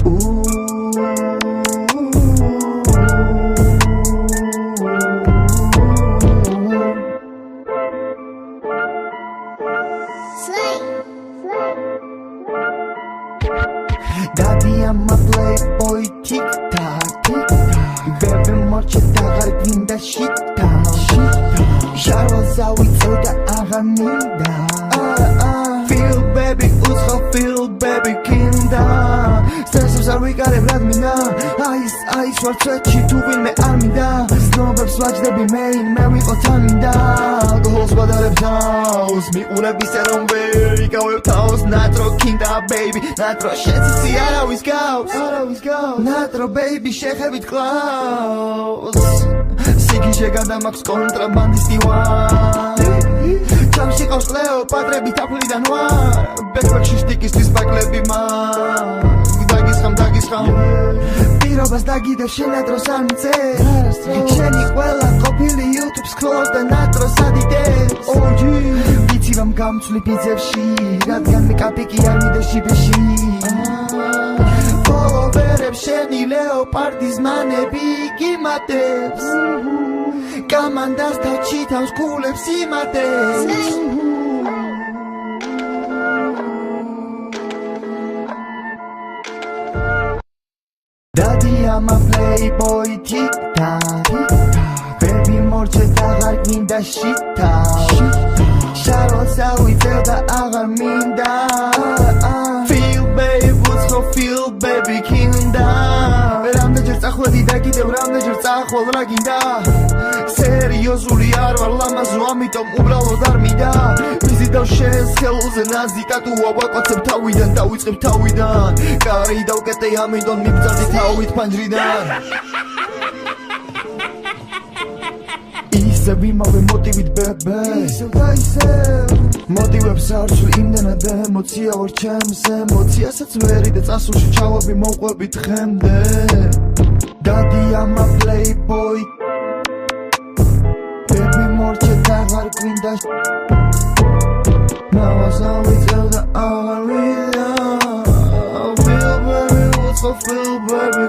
Daddy, I'm a playboy, tic-tac, baby, morche tagar grinda shita Sharoza without aga minda Feel baby, uzho feel baby, kinda Stresses are we got it, blood mina Ice, what stretchy to win me armida Snowbirds watch the be main, Mary Otamida Alcohol's what I have house Me una bisa on very go with house Natro kinda baby Natro shit to see I always go Natro baby shake have it close Siki შეგადა მაქვს კონტრაბანდისტი ვარ Ჩამში ყავს ყლეო პატრები თაფლიდან ვარ ბექბექში შტიკისთვის ბაკლები დაგისხამ პირობას დაგიდებ შენ ნატროს არ მიწე შენი ყველა ყოფილი YouTube-ს close და ნატროს ადიდებს ვიცი რომ გამცვლი ბიძებში რადგან მე კაპიკი არ მიდე შიბეში ფოლოვერებს შენი ლეოპარდის მანები გიმატებს Commandas chitams coolers imates Daddy, I'm a playboy, tic-tac Baby, morche tagar grinda shita Sharoza without agar minda Feel baby, uzho feel baby, kinda რამდენჯერ წახვედი და კიდევ რამდენჯერ წაახვალ რა გინდა სერიოზული არ ვარ ლამაზო ამიტომ უბრალოდ არ მინდა ვიზიდავ შენს ხელზე ნაზი ტატუა ვაკოცებ თავიდან დავიწყებ თავიდან კარი დავკეტე ამიტომ მიბძავდი თავით ფანჯრიდან ისევ იმავე მოტივით ბებე მოტივებს არ ვცვლი იმდენად ემოცია ვარ ჩემს ემოციასაც ვერი და წასულში ჩავაბი მოვყვები დღემდე Daddy, I'm a playboy Baby, morche tagar grinda Navaza without the agar Feel baby, what's so feel baby